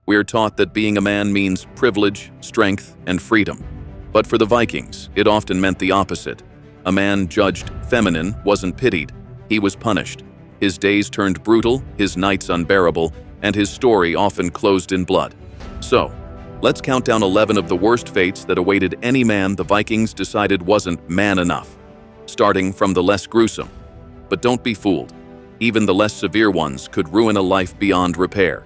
We are taught that being a man means privilege, strength, and freedom. But for the Vikings, it often meant the opposite. A man judged feminine wasn't pitied, he was punished. His days turned brutal, his nights unbearable, and his story often closed in blood. So, let's count down 11 of the worst fates that awaited any man the Vikings decided wasn't man enough, starting from the less gruesome. But don't be fooled. Even the less severe ones could ruin a life beyond repair.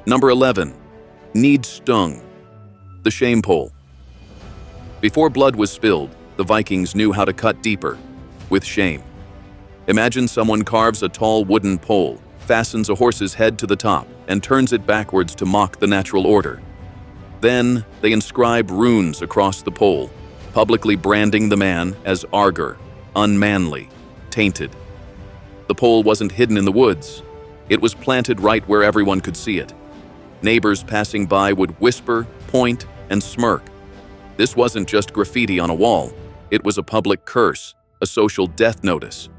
Number 11. Níðstöng, the shame pole. Before blood was spilled, the Vikings knew how to cut deeper, with shame. Imagine someone carves a tall wooden pole, fastens a horse's head to the top, and turns it backwards to mock the natural order. Then, they inscribe runes across the pole, publicly branding the man as argur, unmanly, tainted. The pole wasn't hidden in the woods. It was planted right where everyone could see it. Neighbors passing by would whisper, point, and smirk. This wasn't just graffiti on a wall. It was a public curse, a social death notice.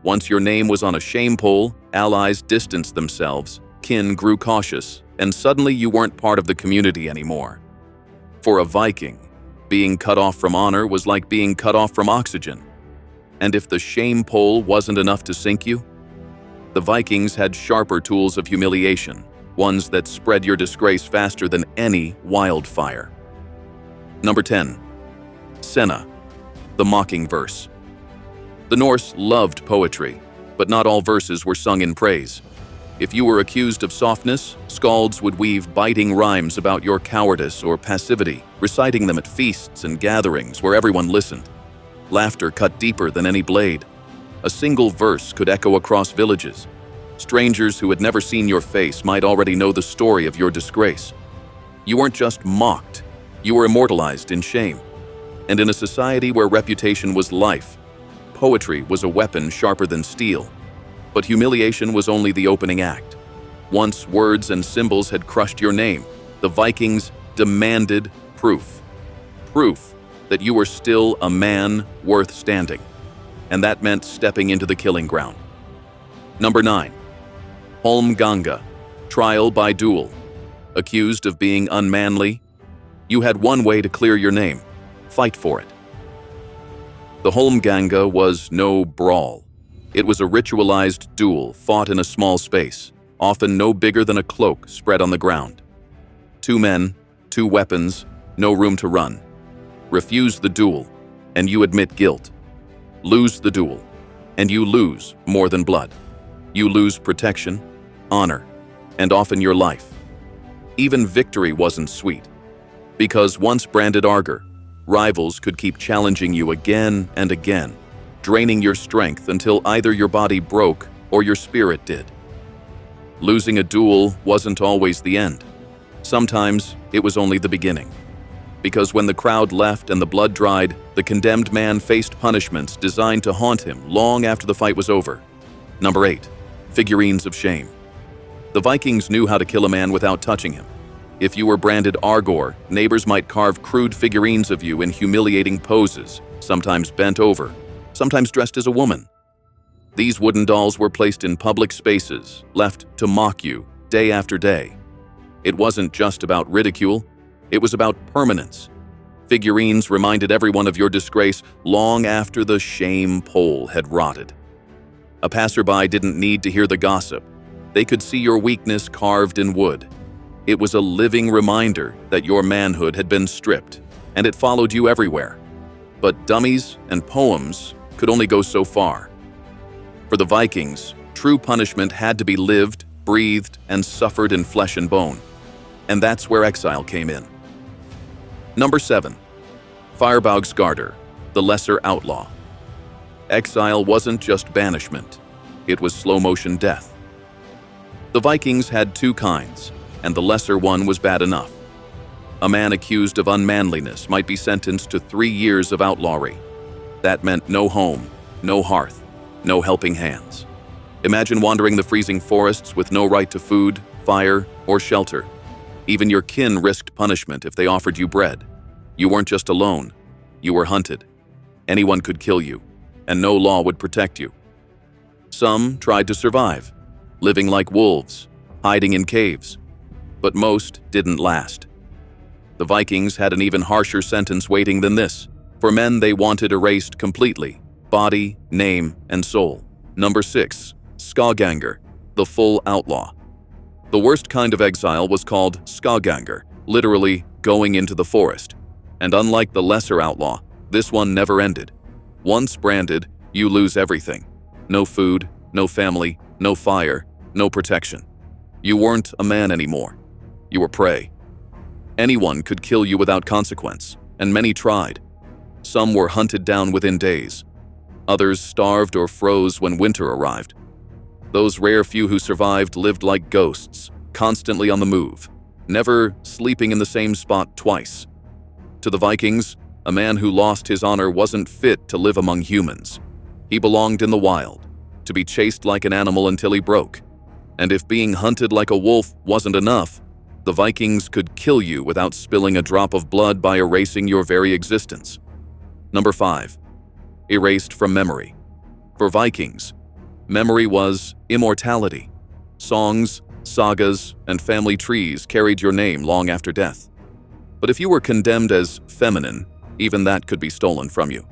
Once your name was on a shame pole, allies distanced themselves, kin grew cautious, and suddenly you weren't part of the community anymore. For a Viking, being cut off from honor was like being cut off from oxygen. And if the shame pole wasn't enough to sink you, the Vikings had sharper tools of humiliation, ones that spread your disgrace faster than any wildfire. Number 10. Senna, the mocking verse. The Norse loved poetry, but not all verses were sung in praise. If you were accused of softness, skalds would weave biting rhymes about your cowardice or passivity, reciting them at feasts and gatherings where everyone listened. Laughter cut deeper than any blade. A single verse could echo across villages. Strangers who had never seen your face might already know the story of your disgrace. You weren't just mocked, you were immortalized in shame. And in a society where reputation was life, poetry was a weapon sharper than steel. But humiliation was only the opening act. Once words and symbols had crushed your name, the Vikings demanded proof. Proof that you were still a man worth standing. And that meant stepping into the killing ground. Number 9. Holmganga, trial by duel. Accused of being unmanly, you had one way to clear your name: fight for it. The Holmganga was no brawl. It was a ritualized duel fought in a small space, often no bigger than a cloak spread on the ground. 2 men, 2 weapons, no room to run. Refuse the duel, and you admit guilt. Lose the duel, and you lose more than blood. You lose protection, honor, and often your life. Even victory wasn't sweet, because once branded argur, rivals could keep challenging you again and again, draining your strength until either your body broke or your spirit did. Losing a duel wasn't always the end. Sometimes it was only the beginning. Because when the crowd left and the blood dried, the condemned man faced punishments designed to haunt him long after the fight was over. Number 8. Figurines of shame. The Vikings knew how to kill a man without touching him. If you were branded argur, neighbors might carve crude figurines of you in humiliating poses, sometimes bent over, sometimes dressed as a woman. These wooden dolls were placed in public spaces, left to mock you day after day. It wasn't just about ridicule, it was about permanence. Figurines reminded everyone of your disgrace long after the shame pole had rotted. A passerby didn't need to hear the gossip. They could see your weakness carved in wood. It was a living reminder that your manhood had been stripped, and it followed you everywhere. But dummies and poems could only go so far. For the Vikings, true punishment had to be lived, breathed, and suffered in flesh and bone. And that's where exile came in. Number 7. Fyrbaugsgarðr, the lesser outlaw. Exile wasn't just banishment. It was slow-motion death. The Vikings had 2 kinds, and the lesser one was bad enough. A man accused of unmanliness might be sentenced to 3 years of outlawry. That meant no home, no hearth, no helping hands. Imagine wandering the freezing forests with no right to food, fire, or shelter. Even your kin risked punishment if they offered you bread. You weren't just alone, you were hunted. Anyone could kill you, and no law would protect you. Some tried to survive, living like wolves, hiding in caves. but most didn't last. The Vikings had an even harsher sentence waiting than this. For men, they wanted erased completely, body, name, and soul. Number 6. Skóggangr, the full outlaw. The worst kind of exile was called Skóggangr, literally going into the forest. And unlike the lesser outlaw, this one never ended. Once branded, you lose everything. No food, no family, no fire, no protection. You weren't a man anymore. You were prey. Anyone could kill you without consequence, and many tried. Some were hunted down within days. Others starved or froze when winter arrived. Those rare few who survived lived like ghosts, constantly on the move, never sleeping in the same spot twice. To the Vikings, a man who lost his honor wasn't fit to live among humans. He belonged in the wild, to be chased like an animal until he broke. And if being hunted like a wolf wasn't enough, the Vikings could kill you without spilling a drop of blood by erasing your very existence. Number 5. Erased from memory. For Vikings, memory was immortality. Songs, sagas, and family trees carried your name long after death. But if you were condemned as feminine, even that could be stolen from you.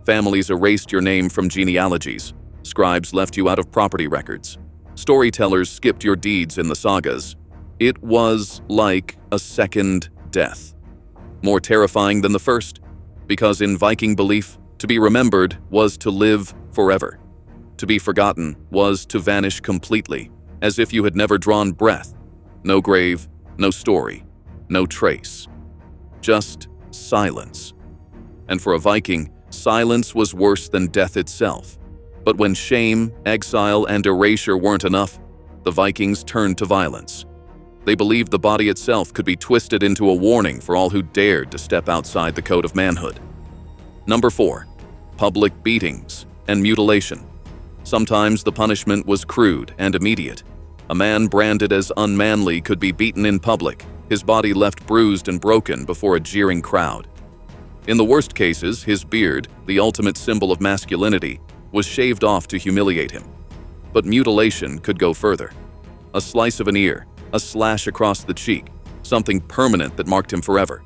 Families erased your name from genealogies. Scribes left you out of property records. Storytellers skipped your deeds in the sagas. It was like a second death. More terrifying than the first, because in Viking belief, to be remembered was to live forever. To be forgotten was to vanish completely, as if you had never drawn breath. No grave, no story, no trace. Just silence. And for a Viking, silence was worse than death itself. But when shame, exile, and erasure weren't enough, the Vikings turned to violence. They believed the body itself could be twisted into a warning for all who dared to step outside the code of manhood. Number 4. Public beatings and mutilation. Sometimes the punishment was crude and immediate. A man branded as unmanly could be beaten in public, his body left bruised and broken before a jeering crowd. In the worst cases, his beard, the ultimate symbol of masculinity, was shaved off to humiliate him. But mutilation could go further. A slice of an ear, a slash across the cheek, something permanent that marked him forever.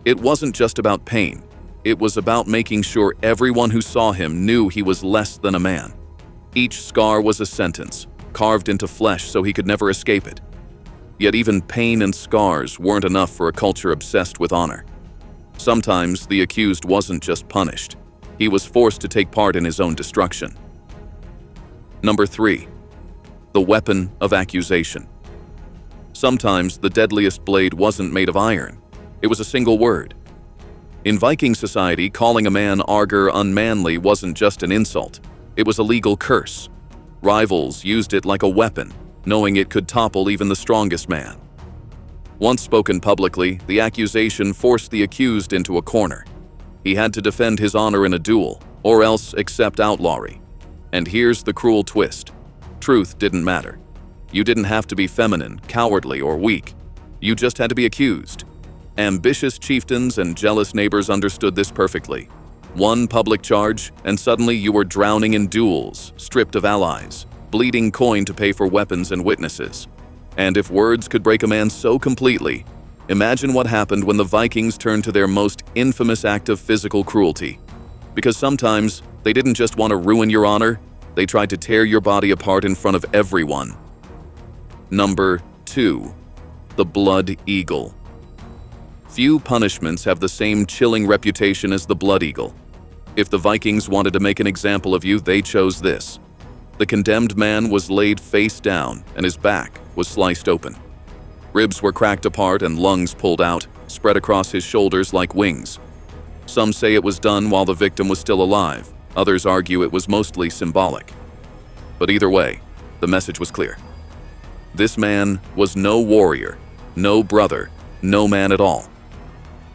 It wasn't just about pain. It was about making sure everyone who saw him knew he was less than a man. Each scar was a sentence, carved into flesh so he could never escape it. Yet even pain and scars weren't enough for a culture obsessed with honor. Sometimes the accused wasn't just punished. He was forced to take part in his own destruction. Number 3. The Weapon of Accusation. Sometimes the deadliest blade wasn't made of iron. It was a single word. In Viking society, calling a man arger unmanly wasn't just an insult. It was a legal curse. Rivals used it like a weapon, knowing it could topple even the strongest man. Once spoken publicly, the accusation forced the accused into a corner. He had to defend his honor in a duel, or else accept outlawry. And here's the cruel twist. Truth didn't matter. You didn't have to be feminine, cowardly, or weak. You just had to be accused. Ambitious chieftains and jealous neighbors understood this perfectly. One public charge, and suddenly you were drowning in duels, stripped of allies, bleeding coin to pay for weapons and witnesses. And if words could break a man so completely, imagine what happened when the Vikings turned to their most infamous act of physical cruelty. Because sometimes they didn't just want to ruin your honor, they tried to tear your body apart in front of everyone. Number 2. The Blood Eagle. Few punishments have the same chilling reputation as the Blood Eagle. If the Vikings wanted to make an example of you, they chose this. The condemned man was laid face down and his back was sliced open. Ribs were cracked apart and lungs pulled out, spread across his shoulders like wings. Some say it was done while the victim was still alive. Others argue it was mostly symbolic. But either way, the message was clear. This man was no warrior, no brother, no man at all.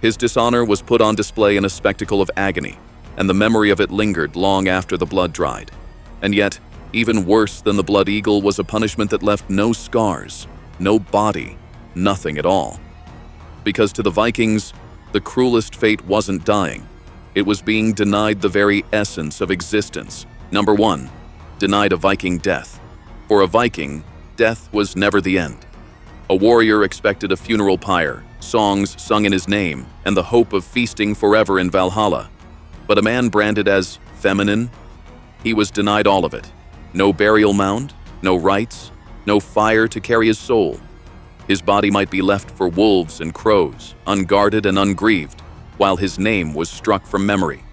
His dishonor was put on display in a spectacle of agony, and the memory of it lingered long after the blood dried. And yet, even worse than the Blood Eagle was a punishment that left no scars, no body, nothing at all. Because to the Vikings, the cruelest fate wasn't dying. It was being denied the very essence of existence. Number 1. Denied a Viking death. For a Viking, death was never the end. A warrior expected a funeral pyre, songs sung in his name, and the hope of feasting forever in Valhalla. But a man branded as feminine, he was denied all of it. No burial mound, no rites, no fire to carry his soul. His body might be left for wolves and crows, unguarded and ungrieved, while his name was struck from memory.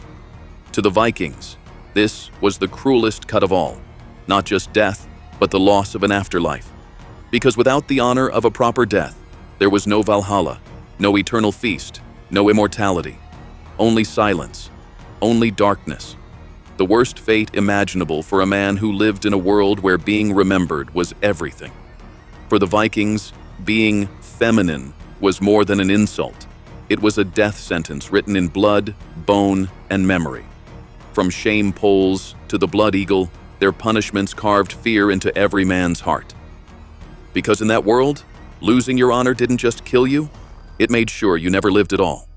To the Vikings, this was the cruelest cut of all, not just death, but the loss of an afterlife. Because without the honor of a proper death, there was no Valhalla, no eternal feast, no immortality, only silence, only darkness. The worst fate imaginable for a man who lived in a world where being remembered was everything. For the Vikings, being feminine was more than an insult. It was a death sentence written in blood, bone, and memory. From shame poles to the blood eagle, their punishments carved fear into every man's heart. Because in that world, losing your honor didn't just kill you, it made sure you never lived at all.